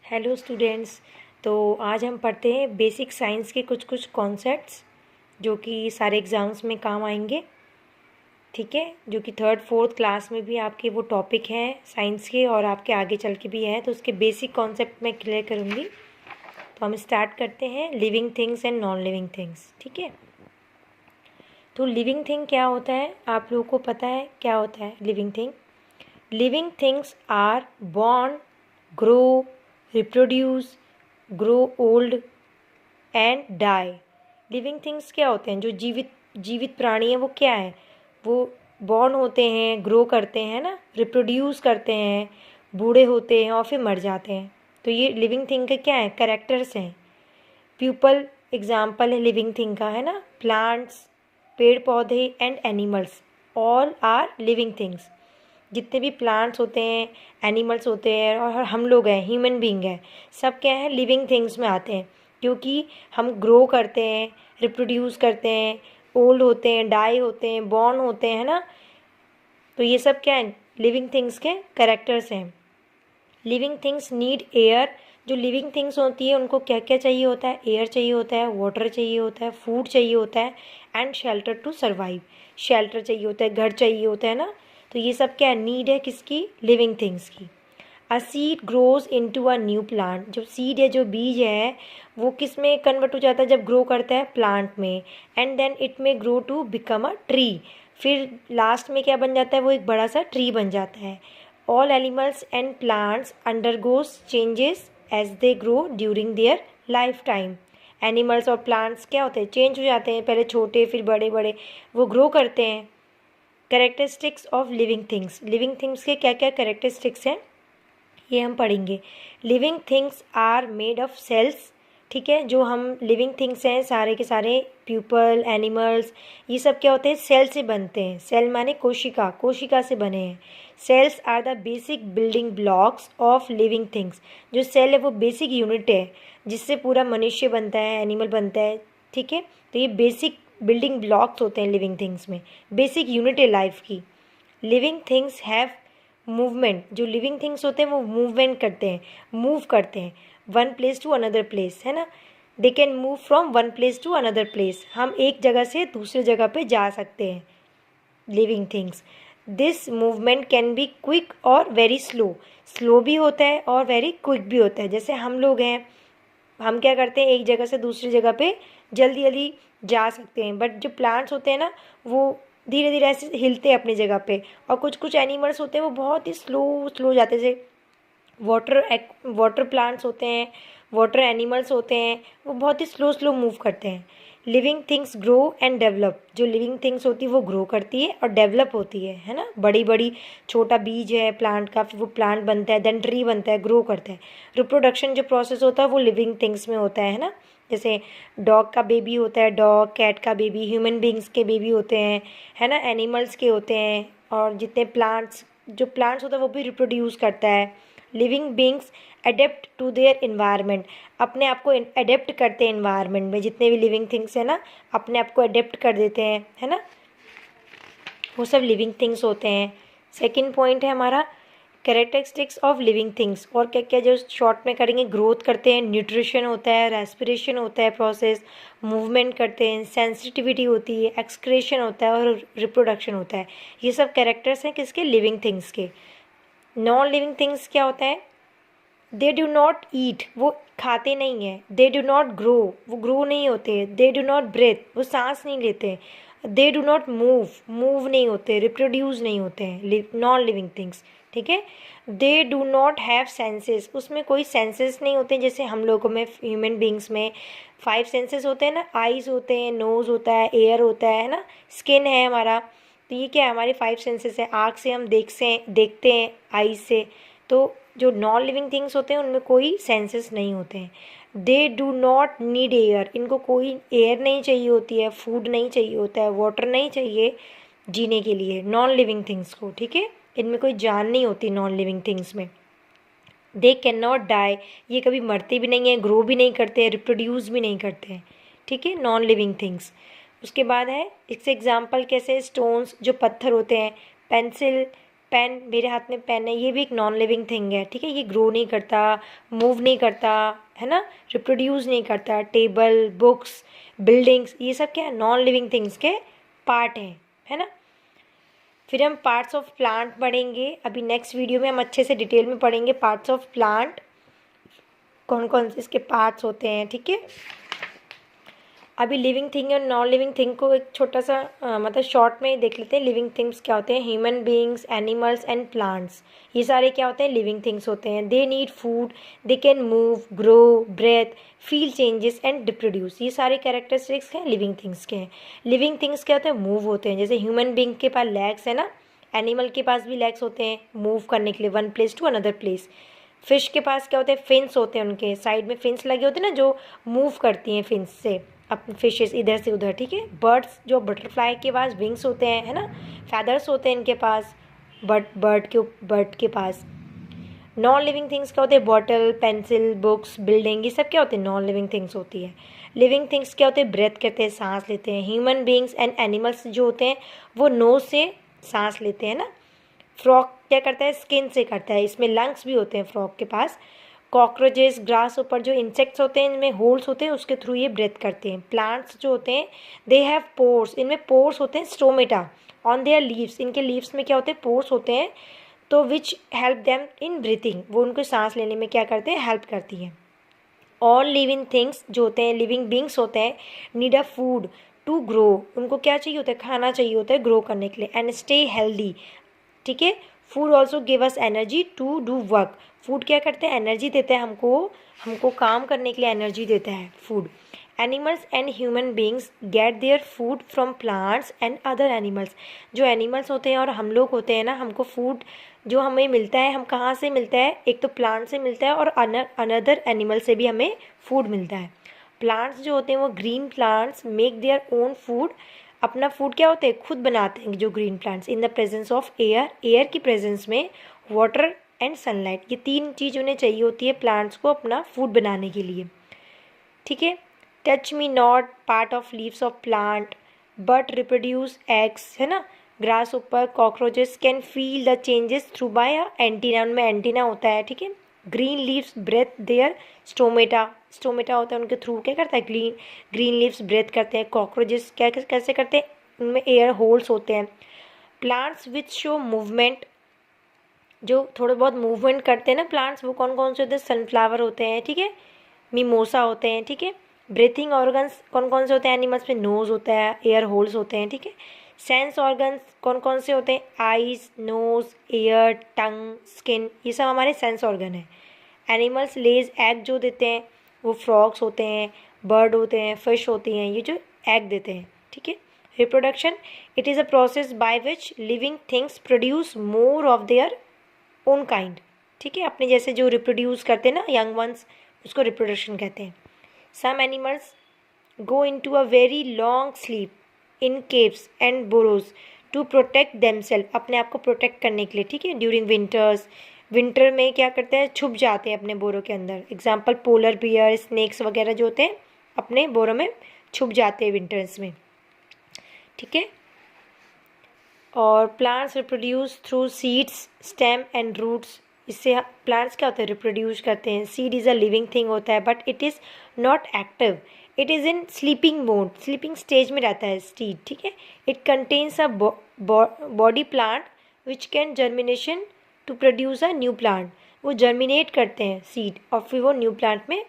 Hello students. तो आज हम पढ़ते हैं बेसिक साइंस के कुछ कुछ कॉन्सेप्ट्स जो कि सारे एग्ज़ाम्स में काम आएंगे। ठीक है, जो कि थर्ड फोर्थ क्लास में भी आपके वो टॉपिक हैं साइंस के और आपके आगे चल के भी हैं, तो उसके बेसिक कॉन्सेप्ट मैं क्लियर करूँगी। तो हम स्टार्ट करते हैं living things and non living things. ठीक है, तो लिविंग थिंग क्या होता है, आप लोगों को पता है क्या होता है living thing? Living things are born, grow, reproduce, grow old and die. Living things क्या होते हैं? जो जीवित प्राणी हैं वो क्या है? वो बॉर्न होते हैं, ग्रो करते हैं ना, रिप्रोड्यूस करते हैं, बूढ़े होते हैं और फिर मर जाते हैं। तो ये लिविंग थिंग के क्या है? कैरेक्टर्स हैं। प्यूपल एग्जाम्पल है लिविंग थिंग का, है ना। प्लांट्स, पेड़ पौधे and animals all are living things. जितने भी प्लांट्स होते हैं, एनिमल्स होते हैं और हम लोग हैं, ह्यूमन बीइंग है, सब क्या है? लिविंग थिंग्स में आते हैं, क्योंकि हम ग्रो करते हैं, रिप्रोड्यूस करते हैं, ओल्ड होते हैं, डाई होते हैं, बॉर्न होते हैं, है ना। तो ये सब क्या है? लिविंग थिंग्स के कैरेक्टर्स हैं। Living things need air. जो लिविंग थिंग्स होती है उनको क्या क्या चाहिए होता है? एयर चाहिए होता है, वाटर चाहिए होता है, फूड चाहिए होता है and shelter to survive. Shelter चाहिए होता है, घर चाहिए होता है ना। तो ये सब क्या नीड है किसकी? लिविंग थिंग्स की। A seed grows into a new plant. जो सीड है, जो बीज है, वो किस में कन्वर्ट हो जाता है जब ग्रो करता है? प्लांट में। And then it may grow to become a tree. फिर लास्ट में क्या बन जाता है? वो एक बड़ा सा ट्री बन जाता है। All animals and plants undergoes changes as they grow during their life time. Animals और प्लांट्स क्या होते हैं? चेंज हो जाते हैं, पहले छोटे फिर बड़े बड़े, वो ग्रो करते हैं। Characteristics of living things. Living things के क्या क्या कैरेक्टरिस्टिक्स हैं ये हम पढ़ेंगे। Living things are made of cells. ठीक है, जो हम लिविंग थिंग्स हैं सारे के सारे, प्यूपल, एनिमल्स, ये सब क्या होते हैं? सेल से बनते हैं। सेल माने कोशिका, कोशिका से बने हैं। Cells are the basic building blocks of living things. जो सेल है वो बेसिक यूनिट है जिससे पूरा मनुष्य बनता है, एनिमल बनता है। ठीक है, तो ये बेसिक बिल्डिंग ब्लॉक्स होते हैं लिविंग थिंग्स में, बेसिक यूनिट है लाइफ की। Living things have movement. जो लिविंग थिंग्स होते हैं वो मूवमेंट करते हैं, मूव करते हैं one place to another place, है ना। They can move from one place to another place. हम एक जगह से दूसरी जगह पे जा सकते हैं living things. This movement can be quick और वेरी स्लो। स्लो भी होता है और वेरी क्विक भी होता है। जैसे हम लोग हैं, हम क्या करते हैं? एक जगह से दूसरी जगह पे जल्दी जल्दी जा सकते हैं, बट जो प्लांट्स होते हैं ना, वो धीरे धीरे ऐसे हिलते हैं अपनी जगह पे। और कुछ कुछ एनिमल्स होते हैं वो बहुत ही स्लो स्लो जाते हैं। जैसे वाटर प्लांट्स होते हैं, वाटर एनिमल्स होते हैं, वो बहुत ही स्लो स्लो मूव करते हैं। Living things grow and develop. जो लिविंग थिंग्स होती है वो ग्रो करती है और डेवलप होती है ना। बड़ी बड़ी, छोटा बीज है प्लांट का, फिर वो प्लांट बनता है, देन ट्री बनता है, ग्रो करता है। रिप्रोडक्शन जो प्रोसेस होता है वो लिविंग थिंग्स में होता है ना। जैसे डॉग का बेबी होता है, डॉग, कैट का बेबी, ह्यूमन बींग्स के बेबी होते हैं, है ना, एनिमल्स के होते हैं। और जितने प्लांट्स, जो प्लांट्स होता है वो भी रिप्रोड्यूस करता है। Living beings adapt to their environment. अपने आप को अडेप्ट करते हैं इन्वायरमेंट में। जितने भी लिविंग थिंग्स है ना, अपने आप को अडेप्ट कर देते हैं, है ना। वो सब लिविंग थिंग्स होते हैं। सेकंड पॉइंट है हमारा कैरेक्टरिस्टिक्स ऑफ लिविंग थिंग्स। और क्या क्या जो शॉर्ट में करेंगे? ग्रोथ करते हैं, न्यूट्रिशन होता है, रेस्पिरेशन होता है प्रोसेस, मूवमेंट करते हैं, सेंसिटिविटी होती है, एक्सक्रेशन होता है और रिप्रोडक्शन होता है। ये सब कैरेक्टर्स हैं किसके? लिविंग थिंग्स के। नॉन लिविंग थिंग्स क्या होता है? दे डू नॉट ईट, वो खाते नहीं हैं। दे डू नॉट ग्रो, वो ग्रो नहीं होते। दे डू नॉट ब्रेथ, वो सांस नहीं लेते। They do not move, move नहीं होते, रिप्रोड्यूस नहीं होते हैं, नॉन लिविंग थिंग्स। ठीक है। They do not have senses, उसमें कोई सेंसेस नहीं होते। जैसे हम लोगों में, ह्यूमन बींग्स में 5 सेंसेस होते हैं ना। आईज होते हैं, नोज़ होता है, एयर होता है ना, स्किन है हमारा। तो ये क्या है? हमारे 5 सेंसेस है। आँख से हम देखते हैं, आईज से। तो जो नॉन लिविंग थिंग्स होते हैं उनमें कोई सेंसेस नहीं होते हैं। They do not need air, इनको कोई एयर नहीं चाहिए होती है, फूड नहीं चाहिए होता है, वाटर नहीं चाहिए जीने के लिए नॉन लिविंग थिंग्स को। ठीक है, इनमें कोई जान नहीं होती नॉन लिविंग थिंग्स में। दे कैन नॉट डाई, ये कभी मरते भी नहीं हैं, ग्रो भी नहीं करते हैं, रिप्रोड्यूस भी नहीं करते हैं। ठीक है, नॉन लिविंग थिंग्स। उसके बाद है इससे एग्जाम्पल कैसे? स्टोन्स, जो पत्थर होते हैं, पेंसिल, पेन, मेरे हाथ में पेन है, ये भी एक नॉन लिविंग थिंग है, ठीक है। ये ग्रो नहीं करता, मूव नहीं करता, है ना, रिप्रोड्यूस नहीं करता। टेबल, बुक्स, बिल्डिंग्स, ये सब क्या है, नॉन लिविंग थिंग्स के पार्ट हैं, है ना। फिर हम पार्ट्स ऑफ प्लांट पढ़ेंगे। अभी नेक्स्ट वीडियो में हम अच्छे से डिटेल में पढ़ेंगे पार्ट्स ऑफ प्लांट, कौन कौन से इसके पार्ट्स होते हैं, ठीक है। अभी लिविंग थिंग और नॉन लिविंग थिंग को एक छोटा सा मतलब शॉर्ट में देख लेते हैं। लिविंग थिंग्स क्या होते हैं, human beings, animals and plants, ये सारे क्या होते हैं, लिविंग थिंग्स होते हैं। They need food, they can move, grow, breathe, feel changes and reproduce, ये सारे कैरेक्टरिस्टिक्स हैं लिविंग थिंग्स के हैं। लिविंग थिंग्स क्या होते हैं, मूव होते हैं, जैसे ह्यूमन बीइंग के पास लेग्स है ना, एनिमल के पास भी लेग्स होते हैं मूव करने के लिए one place to another place. Fish के पास क्या होते हैं, फिन्स होते हैं, उनके साइड में फिन्स लगे होते हैं ना, जो मूव करती हैं फिन्स से अपने फिशेस इधर से उधर, ठीक है। बर्ड्स, जो बटरफ्लाई के पास विंग्स होते हैं, है ना, फैदर्स होते हैं इनके पास, बर्ड के पास। नॉन लिविंग थिंग्स क्या होते हैं, बॉटल, पेंसिल, बुक्स, बिल्डिंग, ये सब क्या होते हैं, नॉन लिविंग थिंग्स होती है। लिविंग थिंग्स क्या होते हैं, ब्रेथ करते हैं, सांस लेते हैं। ह्यूमन बीइंग्स एंड एनिमल्स जो होते हैं वो नोज से सांस लेते हैं ना। फ्रॉग क्या करता है, स्किन से करता है, इसमें लंग्स भी होते हैं फ्रॉग के पास। कॉकरोचेस, ग्रास ऊपर जो इंसेक्ट्स होते हैं, इनमें होल्स होते हैं, उसके थ्रू ये ब्रेथ करते हैं। प्लांट्स जो होते हैं, दे हैव पोर्स, इनमें पोर्स होते हैं, स्टोमेटा ऑन देयर लीव्स, इनके लीव्स में क्या होते हैं, पोर्स होते हैं, तो which help them in breathing, वो उनको सांस लेने में क्या करते हैं, हेल्प करती हैं। ऑल लिविंग थिंग्स जो होते हैं, लिविंग बींग्स होते हैं, need a food to grow, उनको क्या चाहिए होता है, खाना चाहिए होता है ग्रो करने के लिए, एंड स्टे हेल्दी, ठीक है। Food also give us energy to do work, food क्या करते हैं, एनर्जी देते हैं हमको काम करने के लिए एनर्जी देता है food. Animals and human beings get their food from plants and other animals, जो एनिमल्स होते हैं और हम लोग होते हैं ना, हमको फूड जो हमें मिलता है, हम कहाँ से मिलता है, एक तो प्लांट से मिलता है और अनदर एनिमल से भी हमें फूड मिलता है। प्लांट्स जो होते हैं वो green plants make their own food, अपना फूड क्या होते हैं, खुद बनाते हैं जो green plants, in the presence of air, air की प्रेजेंस में, वाटर एंड सनलाइट, ये तीन चीज़ उन्हें चाहिए होती है प्लांट्स को अपना फूड बनाने के लिए, ठीक है। Touch me not part of leaves of plant but reproduce eggs, है ना। ग्रास ऊपर cockroaches can feel the changes through by antenna, उनमें एंटीना होता है, ठीक है। Green leaves breathe their stomata, stomata होता है उनके थ्रू क्या करता है, ग्रीन लीव्स ब्रेथ करते हैं। कॉकरोचेस क्या कैसे करते हैं, उनमें एयर होल्स होते हैं। प्लांट्स विच शो मूवमेंट, जो थोड़े बहुत मूवमेंट करते हैं ना प्लांट्स, वो कौन कौन से होते हैं, सनफ्लावर होते हैं, ठीक है, मिमोसा होते हैं, ठीक है। ब्रीथिंग ऑर्गन्स कौन कौन से होते हैं, एनिमल्स में नोज होता है, एयर होल्स होते हैं, ठीक है। सेंस ऑर्गन्स कौन कौन से होते हैं, आईज, नोज, एयर, टंग, स्किन, ये सब हमारे सेंस ऑर्गन है। एनिमल्स लेज एग जो देते हैं, वो फ्रॉग्स होते हैं, बर्ड होते हैं, फिश होती हैं, ये जो एग देते हैं, ठीक है। Reproduction, it is a process by which living things produce more of their own kind, ठीक है, अपने जैसे जो रिप्रोड्यूस करते हैं ना यंग वंस, उसको रिप्रोडक्शन कहते हैं। Some animals go into a very long sleep in caves and burrows to protect themselves, अपने आप को प्रोटेक्ट करने के लिए, ठीक है। ड्यूरिंग विंटर्स, विंटर में क्या करते हैं, छुप जाते हैं अपने बोरों के अंदर। एग्जाम्पल पोलर बियर, स्नेक्स वगैरह जो होते हैं अपने बोरों में छुप जाते हैं विंटर्स में, ठीक है। और plants reproduce through seeds, stem and roots, इससे प्लांट्स क्या होते हैं, रिप्रोड्यूस करते हैं। Seed is a living thing होता है but it is not active, it is in sleeping mode, sleeping stage में रहता है सीड, ठीक है। It contains a body plant which can germination to produce a new plant, वो germinate करते हैं सीड और फिर वो न्यू प्लांट में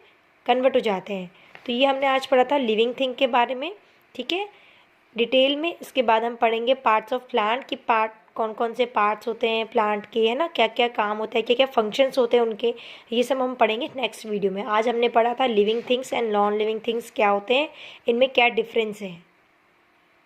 कन्वर्ट हो जाते हैं। तो ये हमने आज पढ़ा था लिविंग थिंग के बारे में, ठीक है, डिटेल में। इसके बाद हम पढ़ेंगे पार्ट्स ऑफ प्लांट की, पार्ट कौन कौन से पार्ट्स होते हैं प्लांट के, है ना, क्या क्या काम होता है, क्या क्या फंक्शंस होते हैं उनके, ये सब हम पढ़ेंगे नेक्स्ट वीडियो में। आज हमने पढ़ा था living things and non living things क्या होते हैं, इनमें क्या डिफरेंस है।